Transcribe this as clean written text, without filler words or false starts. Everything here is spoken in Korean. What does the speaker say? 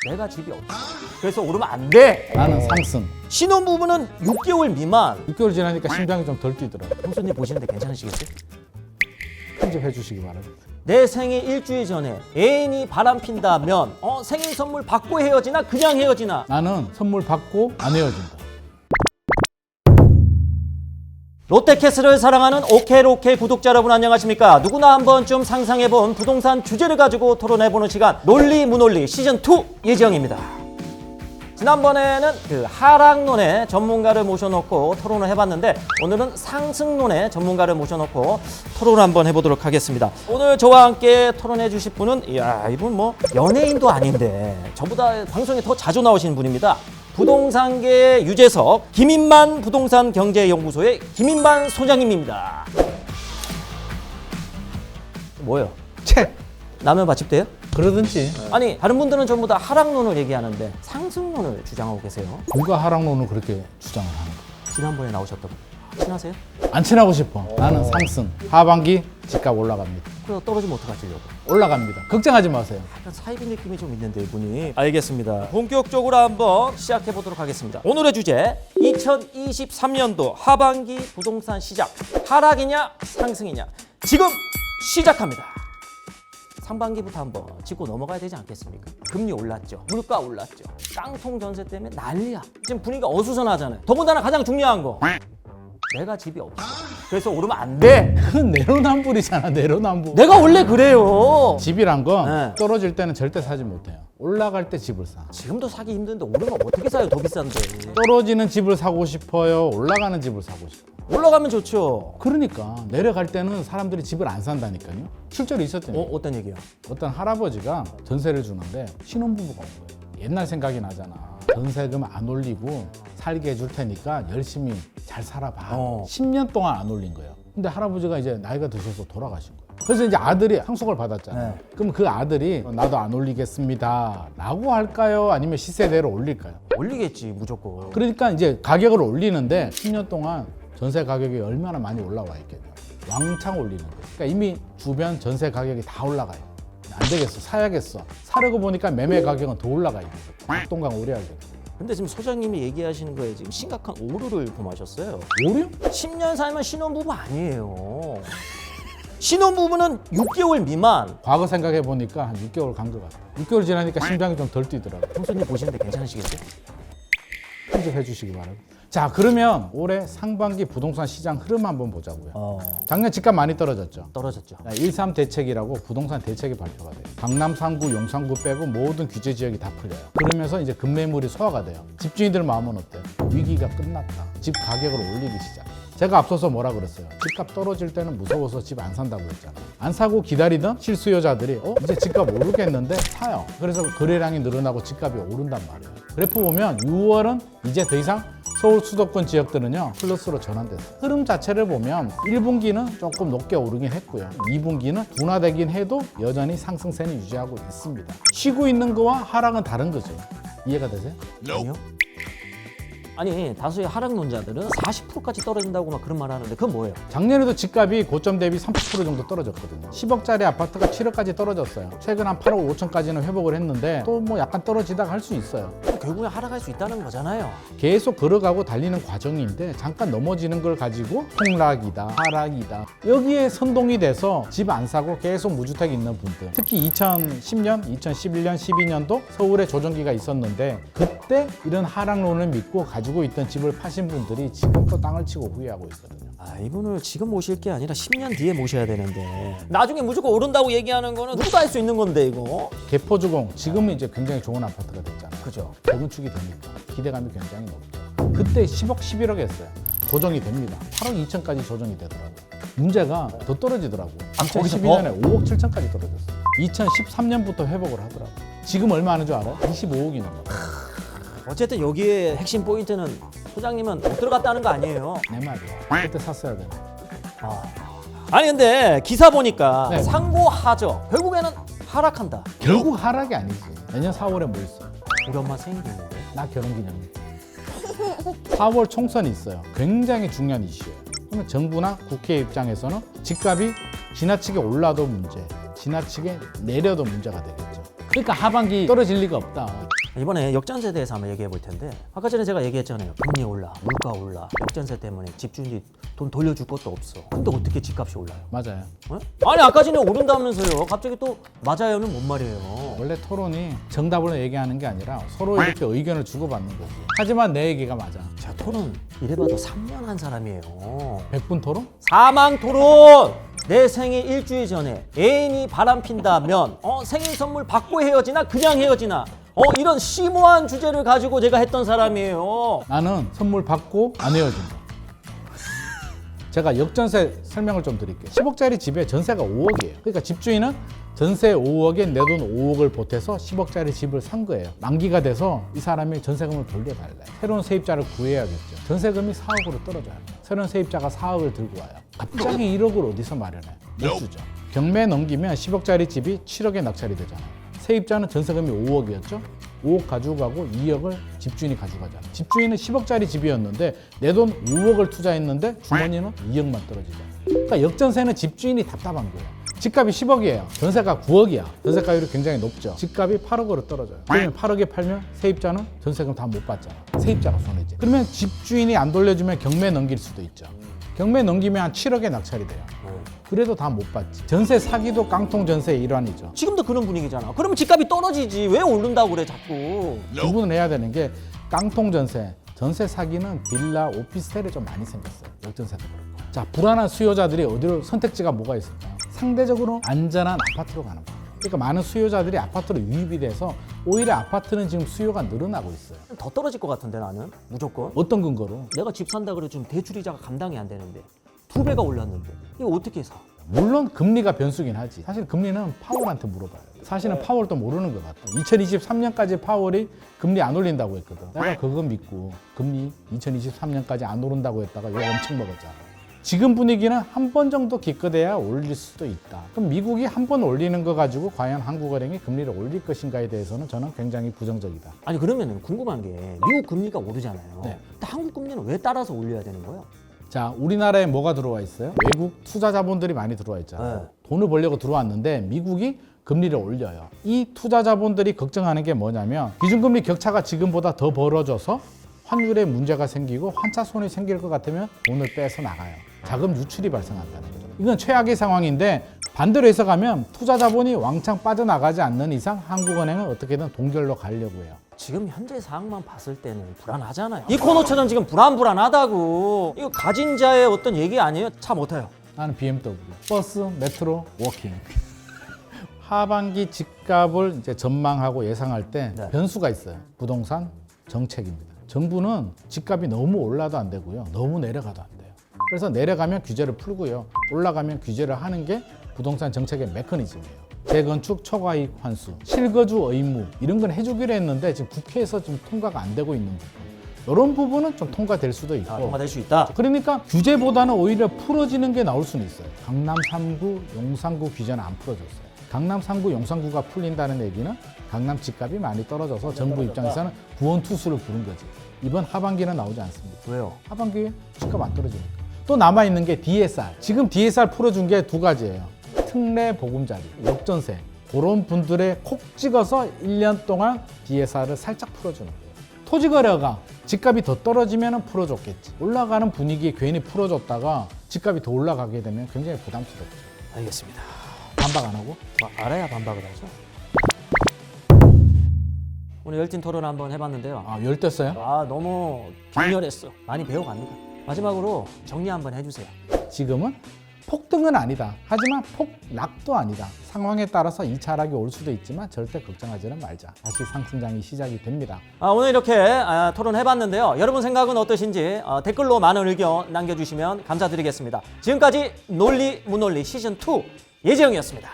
내가 집이 없어. 그래서 오르면 안 돼. 나는 상승. 신혼부부는 6개월 미만. 6개월 지나니까 심장이 좀 덜 뛰더라고요. 형수님 보시는데 괜찮으시겠어요? 편집해 주시기 바랍니다. 내 생일 일주일 전에 애인이 바람핀다면 생일 선물 받고 헤어지나 그냥 헤어지나? 나는 선물 받고 안 헤어진다. 롯데캐슬을 사랑하는 오케로케 구독자 여러분 안녕하십니까? 누구나 한 번쯤 상상해본 부동산 주제를 가지고 토론해보는 시간 논리무논리 시즌2 예지영입니다. 지난번에는 그 하락론의 전문가를 모셔놓고 토론을 해봤는데 오늘은 상승론의 전문가를 모셔놓고 토론을 한번 해보도록 하겠습니다. 오늘 저와 함께 토론해 주실 분은 이야 이분 뭐 연예인도 아닌데 저보다 방송에 더 자주 나오시는 분입니다. 부동산계 유재석 김인만 부동산 경제연구소의 김인만 소장님입니다. 뭐예요? 책! 라면 받침대요? 그러든지. 아니 다른 분들은 전부 다 하락론을 얘기하는데 상승론을 주장하고 계세요. 누가 하락론을 그렇게 주장을 하는 거야? 지난번에 나오셨던 분 친하세요? 안 친하고 싶어. 나는 상승. 하반기 집값 올라갑니다. 그래서 떨어지면 어떡하시려고? 올라갑니다. 걱정하지 마세요. 약간 사이비 느낌이 좀 있는데 이분이. 알겠습니다. 본격적으로 한번 시작해 보도록 하겠습니다. 오늘의 주제 2023년도 하반기 부동산 시장 하락이냐 상승이냐 지금 시작합니다. 상반기부터 한번 짚고 넘어가야 되지 않겠습니까? 금리 올랐죠. 물가 올랐죠. 깡통 전세 때문에 난리야. 지금 분위기가 어수선하잖아요. 더군다나 가장 중요한 거. 내가 집이 없어. 그래서 오르면 안 돼. 그건 내로남불이잖아, 내로남불. 내가 원래 그래요. 집이란 건 네. 떨어질 때는 절대 사지 못해요. 올라갈 때 집을 사. 지금도 사기 힘든데 오르면 어떻게 사요? 더 비싼데. 떨어지는 집을 사고 싶어요? 올라가는 집을 사고 싶어요? 올라가면 좋죠. 그러니까 내려갈 때는 사람들이 집을 안 산다니까요. 실제로 있었대요. 어떤 얘기야? 어떤 할아버지가 전세를 주는데 신혼부부가 온 거예요. 옛날 생각이 나잖아. 전세금 안 올리고 살게 해줄 테니까 열심히 잘 살아봐. 10년 동안 안 올린 거예요. 근데 할아버지가 이제 나이가 드셔서 돌아가신 거예요. 그래서 이제 아들이 상속을 받았잖아요. 네. 그럼 그 아들이 나도 안 올리겠습니다 라고 할까요? 아니면 시세대로 올릴까요? 올리겠지 무조건. 그러니까 이제 가격을 올리는데 10년 동안 전세 가격이 얼마나 많이 올라와 있겠냐. 왕창 올리는 거예요. 그러니까 이미 주변 전세 가격이 다 올라가요. 안 되겠어, 사야겠어. 사려고 보니까 매매 가격은 더 올라가 있는 거예요. 낙동강 오래 하게. 근데 지금 소장님이 얘기하시는 거에 지금 심각한 오류를 범하셨어요. 오류? 10년 살면 신혼부부 아니에요. 신혼부부는 6개월 미만. 과거 생각해 보니까 한 6개월 간 것 같아. 6개월 지나니까 심장이 좀 덜 뛰더라고. 형수님 보시는데 괜찮으시겠어요? 편집해 주시기 바랍니다. 자, 그러면 올해 상반기 부동산 시장 흐름 한번 보자고요. 작년 집값 많이 떨어졌죠. 떨어졌죠. 1.3 대책이라고 부동산 대책이 발표가 돼요. 강남 3구, 용산구 빼고 모든 규제 지역이 다 풀려요. 그러면서 이제 급매물이 소화가 돼요. 집주인들 마음은 어때요? 위기가 끝났다. 집 가격을 올리기 시작. 제가 앞서서 뭐라 그랬어요? 집값 떨어질 때는 무서워서 집 안 산다고 했잖아요. 안 사고 기다리던 실수요자들이 이제 집값 오르겠는데 사요. 그래서 거래량이 늘어나고 집값이 오른단 말이에요. 그래프 보면 6월은 이제 더 이상 서울 수도권 지역들은요 플러스로 전환됐어요. 흐름 자체를 보면 1분기는 조금 높게 오르긴 했고요. 2분기는 둔화되긴 해도 여전히 상승세는 유지하고 있습니다. 쉬고 있는 거와 하락은 다른 거죠. 이해가 되세요? 아니요? 아니 다수의 하락론자들은 40%까지 떨어진다고 막 그런 말 하는데 그건 뭐예요? 작년에도 집값이 고점 대비 30% 정도 떨어졌거든요. 10억짜리 아파트가 7억까지 떨어졌어요. 최근 한 8억 5천까지는 회복을 했는데 또 뭐 약간 떨어지다가 할 수 있어요. 결국에 하락할 수 있다는 거잖아요. 계속 걸어가고 달리는 과정인데 잠깐 넘어지는 걸 가지고 폭락이다, 하락이다. 여기에 선동이 돼서 집 안 사고 계속 무주택 있는 분들. 특히 2010년, 2011년, 12년도 서울에 조정기가 있었는데 그때 이런 하락론을 믿고 가지고 있던 집을 파신 분들이 지금 또 땅을 치고 후회하고 있거든요. 이분을 지금 모실 게 아니라 10년 뒤에 모셔야 되는데 나중에 무조건 오른다고 얘기하는 거는 누구도 할 수 있는 건데 이거. 개포주공 지금은 이제 굉장히 좋은 아파트가 됐잖아요. 그죠. 재건축이 되니까 기대감이 굉장히 높죠. 그때 10억, 11억 했어요. 조정이 됩니다. 8억 2천까지 조정이 되더라고요. 문제가 더 떨어지더라고요. 거기서 2012년에 5억 7천까지 떨어졌어요. 2013년부터 회복을 하더라고요. 지금 얼마 하는 줄 알아요? 25억이 넘어요. 어쨌든 여기에 핵심 포인트는 소장님은 못 들어갔다는 거 아니에요? 내 말이야. 그때 샀어야 되네. 아니 근데 기사 보니까 네. 상고하저 결국에는 하락한다. 결국 하락이 아니지. 내년 4월에 뭐 있어? 우리 엄마 생일인데. 나 결혼기념일. 4월 총선이 있어요. 굉장히 중요한 이슈예요. 그러면 정부나 국회 입장에서는 집값이 지나치게 올라도 문제, 지나치게 내려도 문제가 되겠죠. 그러니까 하반기 떨어질 리가 없다. 이번에 역전세에 대해서 한번 얘기해 볼 텐데 아까 전에 제가 얘기했잖아요. 금리 올라, 물가 올라, 역전세 때문에 집주인이 돈 돌려줄 것도 없어. 근데 어떻게 집값이 올라요? 맞아요. 아니 아까 전에 오른다면서요. 갑자기 또 맞아요는 뭔 말이에요? 원래 토론이 정답을 얘기하는 게 아니라 서로 이렇게 의견을 주고받는 거지. 하지만 내 얘기가 맞아. 자, 토론 이래봐도 3년 한 사람이에요. 100분 토론? 사망 토론! 내 생일 일주일 전에 애인이 바람핀다면 생일 선물 받고 헤어지나 그냥 헤어지나 이런 심오한 주제를 가지고 제가 했던 사람이에요. 나는 선물 받고 안 헤어진다. 제가 역전세 설명을 좀 드릴게요. 10억짜리 집에 전세가 5억이에요. 그러니까 집주인은 전세 5억에 내 돈 5억을 보태서 10억짜리 집을 산 거예요. 만기가 돼서 이 사람이 전세금을 돌려달래. 새로운 세입자를 구해야겠죠. 전세금이 4억으로 떨어져요. 새로운 세입자가 4억을 들고 와요. 갑자기 1억을 어디서 마련해? 못 주죠. 경매 넘기면 10억짜리 집이 7억에 낙찰이 되잖아요. 세입자는 전세금이 5억이었죠. 5억 가지고 가고 2억을 집주인이 가져가잖아. 집주인은 10억짜리 집이었는데 내 돈 5억을 투자했는데 주머니는 2억만 떨어지잖아. 그러니까 역전세는 집주인이 답답한 거예요. 집값이 10억이에요. 전세가 9억이야. 전세가율이 굉장히 높죠. 집값이 8억으로 떨어져요. 그러면 8억에 팔면 세입자는 전세금 다 못 받잖아. 세입자가 손해지. 그러면 집주인이 안 돌려주면 경매 넘길 수도 있죠. 경매 넘기면 한 7억에 낙찰이 돼요. 그래도 다 못 받지. 전세 사기도 깡통 전세의 일환이죠. 지금도 그런 분위기잖아. 그러면 집값이 떨어지지. 왜 오른다고 그래 자꾸. 구분을 해야 되는 게 깡통 전세, 전세 사기는 빌라, 오피스텔에 좀 많이 생겼어요. 역전세도 그렇고. 자, 불안한 수요자들이 어디로 선택지가 뭐가 있을까요? 상대적으로 안전한 아파트로 가는 거예요. 그러니까 많은 수요자들이 아파트로 유입이 돼서 오히려 아파트는 지금 수요가 늘어나고 있어요. 더 떨어질 것 같은데 나는 무조건. 어떤 근거로? 내가 집 산다 그래 지금 대출이자가 감당이 안 되는데 2배가 올랐는데 이거 어떻게 사? 물론 금리가 변수긴 하지. 사실 금리는 파월한테 물어봐요. 사실은 파월도 모르는 것 같아. 2023년까지 파월이 금리 안 올린다고 했거든. 내가 그거 믿고 금리 2023년까지 안 오른다고 했다가 욕 엄청 먹었잖아. 지금 분위기는 한 번 정도 기껏해야 올릴 수도 있다. 그럼 미국이 한 번 올리는 거 가지고 과연 한국은행이 금리를 올릴 것인가에 대해서는 저는 굉장히 부정적이다. 아니 그러면 궁금한 게 미국 금리가 오르잖아요. 네. 근데 한국 금리는 왜 따라서 올려야 되는 거예요? 자, 우리나라에 뭐가 들어와 있어요? 외국 투자 자본들이 많이 들어와 있잖아요. 네. 돈을 벌려고 들어왔는데 미국이 금리를 올려요. 이 투자 자본들이 걱정하는 게 뭐냐면 기준금리 격차가 지금보다 더 벌어져서 환율에 문제가 생기고 환차손이 생길 것 같으면 돈을 빼서 나가요. 자금 유출이 발생한다는 거죠. 이건 최악의 상황인데 반대로 해석하면 투자 자본이 왕창 빠져나가지 않는 이상 한국은행은 어떻게든 동결로 가려고 해요. 지금 현재 상황만 봤을 때는 불안하잖아요. 이 코너처럼 지금 불안하다고. 이거 가진 자의 어떤 얘기 아니에요? 차 못 타요. 나는 BMW, 버스, 메트로, 워킹. 하반기 집값을 이제 전망하고 예상할 때 네. 변수가 있어요. 부동산 정책입니다. 정부는 집값이 너무 올라도 안 되고요. 너무 내려가도 안 돼요. 그래서 내려가면 규제를 풀고요. 올라가면 규제를 하는 게 부동산 정책의 메커니즘이에요. 재건축 초과이익 환수, 실거주 의무 이런 건 해주기로 했는데 지금 국회에서 지금 통과가 안 되고 있는 부분. 이런 부분은 좀 통과될 수도 있고. 통과될 수 있다. 그러니까 규제보다는 오히려 풀어지는 게 나올 수는 있어요. 강남 3구, 용산구 규제는 안 풀어졌어요. 강남 3구, 용산구가 풀린다는 얘기는 강남 집값이 많이 떨어져서 정부 입장에서는 구원투수를 부른 거지. 이번 하반기는 나오지 않습니다. 왜요? 하반기에 집값 안 떨어지니까. 또 남아있는 게 DSR. 지금 DSR 풀어준 게 두 가지예요. 특례 보금자리, 역전세. 그런 분들의 콕 찍어서 1년 동안 DSR을 살짝 풀어주는 거예요. 토지거래가 집값이 더 떨어지면 풀어줬겠지. 올라가는 분위기에 괜히 풀어줬다가 집값이 더 올라가게 되면 굉장히 부담스럽죠. 알겠습니다. 반박 안 하고? 알아야 반박을 하죠. 오늘 열띤 토론 한번 해봤는데요. 아, 열됐어요? 너무 격렬했어. 많이 배워갑니다. 마지막으로 정리 한번 해주세요. 지금은 폭등은 아니다. 하지만 폭락도 아니다. 상황에 따라서 2차 하락이 올 수도 있지만 절대 걱정하지는 말자. 다시 상승장이 시작이 됩니다. 오늘 이렇게 토론해봤는데요. 여러분 생각은 어떠신지 댓글로 많은 의견 남겨주시면 감사드리겠습니다. 지금까지 논리 무논리 시즌2 예지영이었습니다.